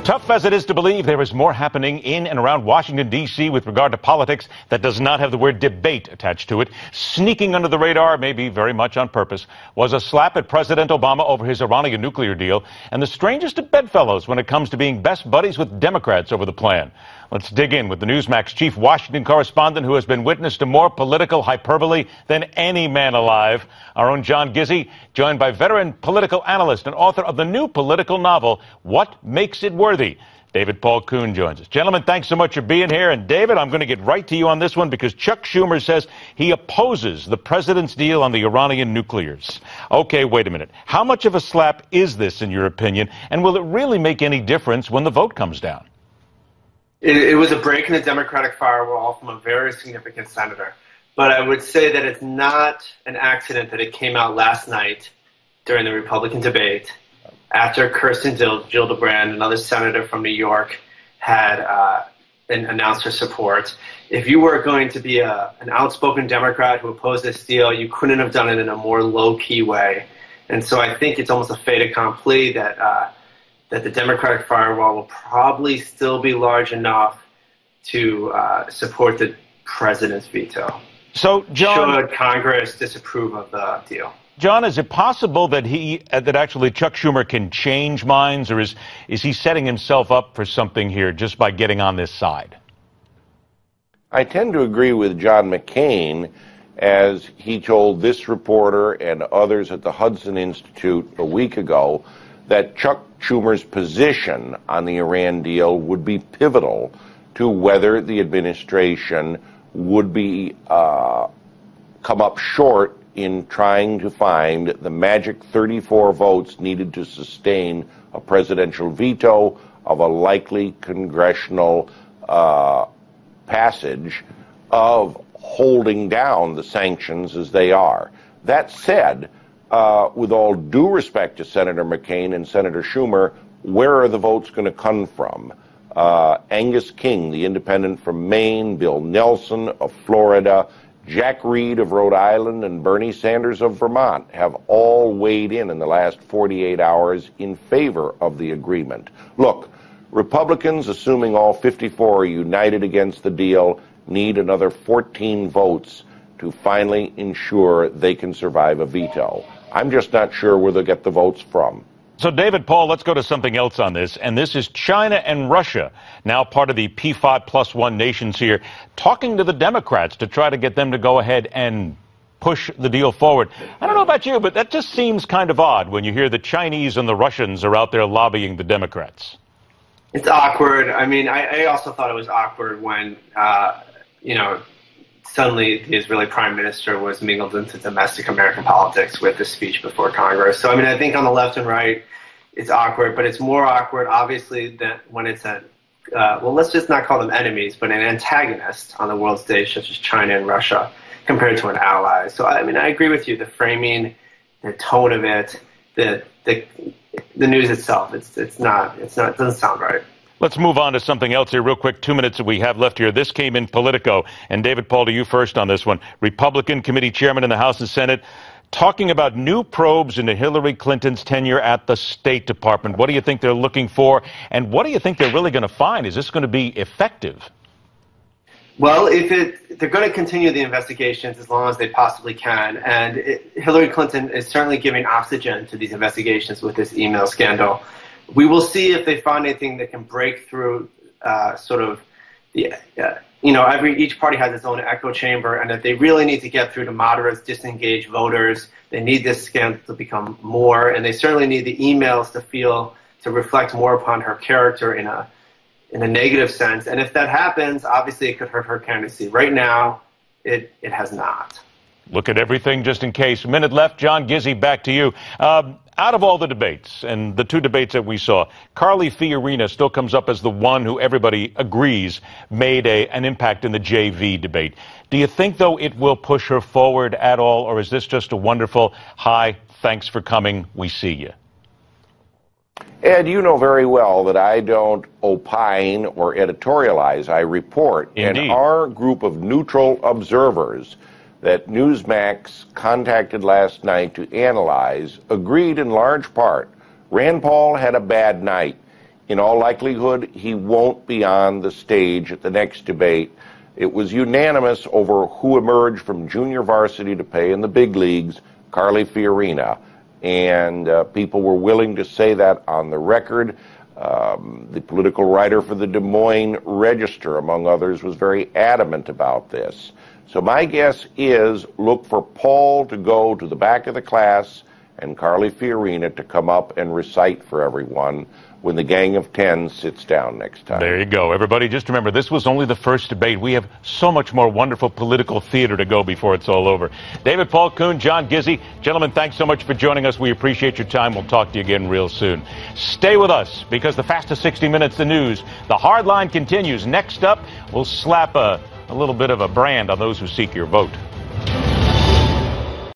Tough as it is to believe, there is more happening in and around Washington, D.C. with regard to politics that does not have the word debate attached to it. Sneaking under the radar, maybe very much on purpose, was a slap at President Obama over his Iranian nuclear deal, and the strangest of bedfellows when it comes to being best buddies with Democrats over the plan. Let's dig in with the Newsmax chief Washington correspondent who has been witness to more political hyperbole than any man alive. Our own John Gizzi, joined by veteran political analyst and author of the new political novel, What Makes It Worthy? David Paul Kuhn joins us. Gentlemen, thanks so much for being here. And David, I'm going to get right to you on this one because Chuck Schumer says he opposes the president's deal on the Iranian nuclears. Okay, wait a minute. How much of a slap is this, in your opinion? And will it really make any difference when the vote comes down? It was a break in the Democratic firewall from a very significant senator. But I would say that it's not an accident that it came out last night during the Republican debate after Kirsten Gillibrand, another senator from New York, had announced her support. If you were going to be an outspoken Democrat who opposed this deal, you couldn't have done it in a more low-key way. And so I think it's almost a fait accompli that the Democratic firewall will probably still be large enough to support the president's veto. So, John, should Congress disapprove of the deal? John, is it possible that that actually Chuck Schumer can change minds, or is he setting himself up for something here just by getting on this side? I tend to agree with John McCain, as he told this reporter and others at the Hudson Institute a week ago that Chuck Schumer's position on the Iran deal would be pivotal to whether the administration would be come up short in trying to find the magic 34 votes needed to sustain a presidential veto of a likely congressional passage of holding down the sanctions as they are. That said, with all due respect to Senator McCain and Senator Schumer, where are the votes going to come from? Angus King, the independent from Maine, Bill Nelson of Florida, Jack Reed of Rhode Island, and Bernie Sanders of Vermont have all weighed in the last 48 hours in favor of the agreement. Look, Republicans, assuming all 54 are united against the deal, need another 14 votes to finally ensure they can survive a veto. I'm just not sure where they'll get the votes from. So, David, Paul, let's go to something else on this. And this is China and Russia, now part of the P5+1 nations here, talking to the Democrats to try to get them to go ahead and push the deal forward. I don't know about you, but that just seems kind of odd when you hear the Chinese and the Russians are out there lobbying the Democrats. It's awkward. I mean, I also thought it was awkward when, suddenly the Israeli prime minister was mingled into domestic American politics with the speech before Congress. So, I mean, I think on the left and right, it's awkward, but it's more awkward, obviously, than when it's let's just not call them enemies, but an antagonist on the world stage, such as China and Russia, compared to an ally. So, I mean, I agree with you. The framing, the tone of it, the news itself, it doesn't sound right. Let's move on to something else here real quick. 2 minutes that we have left here. This came in Politico. And David Paul, to you first on this one. Republican committee chairman in the House and Senate talking about new probes into Hillary Clinton's tenure at the State Department. What do you think they're looking for? And what do you think they're really going to find? Is this going to be effective? Well, they're going to continue the investigations as long as they possibly can. And Hillary Clinton is certainly giving oxygen to these investigations with this email scandal. We will see if they find anything that can break through each party has its own echo chamber, and if they really need to get through to moderates, disengaged voters, they need this scandal to become more, and they certainly need the emails to reflect more upon her character in a negative sense. And if that happens, obviously it could hurt her candidacy. Right now, it has not. Look at everything just in case. A minute left. John Gizzi, back to you. Out of all the debates, and the two debates that we saw, Carly Fiorina still comes up as the one who everybody agrees made an impact in the JV debate. Do you think, though, it will push her forward at all, or is this just a wonderful, hi, thanks for coming, we see you? Ed, you know very well that I don't opine or editorialize. I report. Indeed. And our group of neutral observers that Newsmax contacted last night to analyze agreed in large part Rand Paul had a bad night in all likelihood, he won't be on the stage at the next debate. It was unanimous over who emerged from junior varsity to play in the big leagues, Carly Fiorina. And people were willing to say that on the record. The political writer for the Des Moines Register, among others, was very adamant about this. So my guess is look for Paul to go to the back of the class and Carly Fiorina to come up and recite for everyone when the Gang of 10 sits down next time. There you go. Everybody, just remember, this was only the first debate. We have so much more wonderful political theater to go before it's all over. David, Paul Kuhn, John Gizzi, gentlemen, thanks so much for joining us. We appreciate your time. We'll talk to you again real soon. Stay with us, because the fastest 60 minutes, the news, the hard line continues. Next up, we'll slap a little bit of a brand on those who seek your vote.